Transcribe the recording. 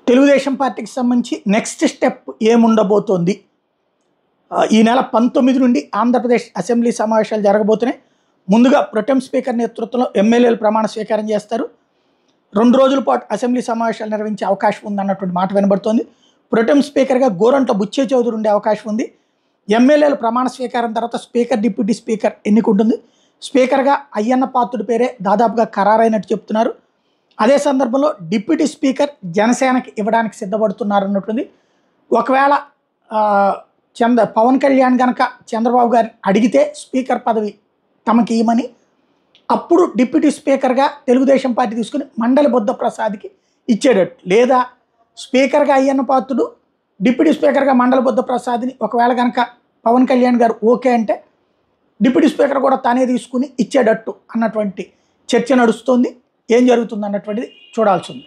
తెలుగుదేశం పార్టీకి సంబంధించి next step ఏముండబోతోంది? ఈ నెల 19 నుండి ఆంధ్రప్రదేశ్ అసెంబ్లీ సమావేశాలు జరగబోతున్నాయి. ముందుగా ప్రొటెం స్పీకర్ నేతృత్వంలో ఎమ్మెల్యేలు ప్రమాణ స్వీకారం చేస్తారు. 2 రోజుల పాటు అసెంబ్లీ సమావేశాలు నిర్వహించే అవకాశం ఉందన్నటువంటి మాట వినబడుతోంది. ప్రొటెం స్పీకర్గా గోరంట్ల బుచ్చే చౌదరి ఉండే అవకాశం ఉంది. ఎమ్మెల్యేలు ప్రమాణ స్వీకారం తర్వాత స్పీకర్, డిప్యూటీ స్పీకర్ ఎన్నిక ఉంటుంది. స్పీకర్గా అయ్యన్న పాత్రుడి పేరే దాదాపుగా ఖరారైనట్టు చెప్తున్నారు. అదే సందర్భంలో డిప్యూటీ స్పీకర్ జనసేనకి ఇవ్వడానికి సిద్ధపడుతున్నారు అన్నట్టుంది. ఒకవేళ పవన్ కళ్యాణ్ కనుక చంద్రబాబు గారిని అడిగితే స్పీకర్ పదవి తమకి ఇవ్వమని, అప్పుడు డిప్యూటీ స్పీకర్గా తెలుగుదేశం పార్టీ తీసుకుని మండలి బుద్ధప్రసాద్కి ఇచ్చేటట్టు, లేదా స్పీకర్గా అయ్యన్న పాత్రుడు, డిప్యూటీ స్పీకర్గా మండలి బుద్ధప్రసాద్ని ఒకవేళ కనుక పవన్ కళ్యాణ్ గారు ఓకే అంటే డిప్యూటీ స్పీకర్ కూడా తానే తీసుకుని ఇచ్చేటట్టు అన్నటువంటి చర్చ నడుస్తుంది. ఏం జరుగుతుంది అన్నటువంటిది చూడాల్సి ఉంది.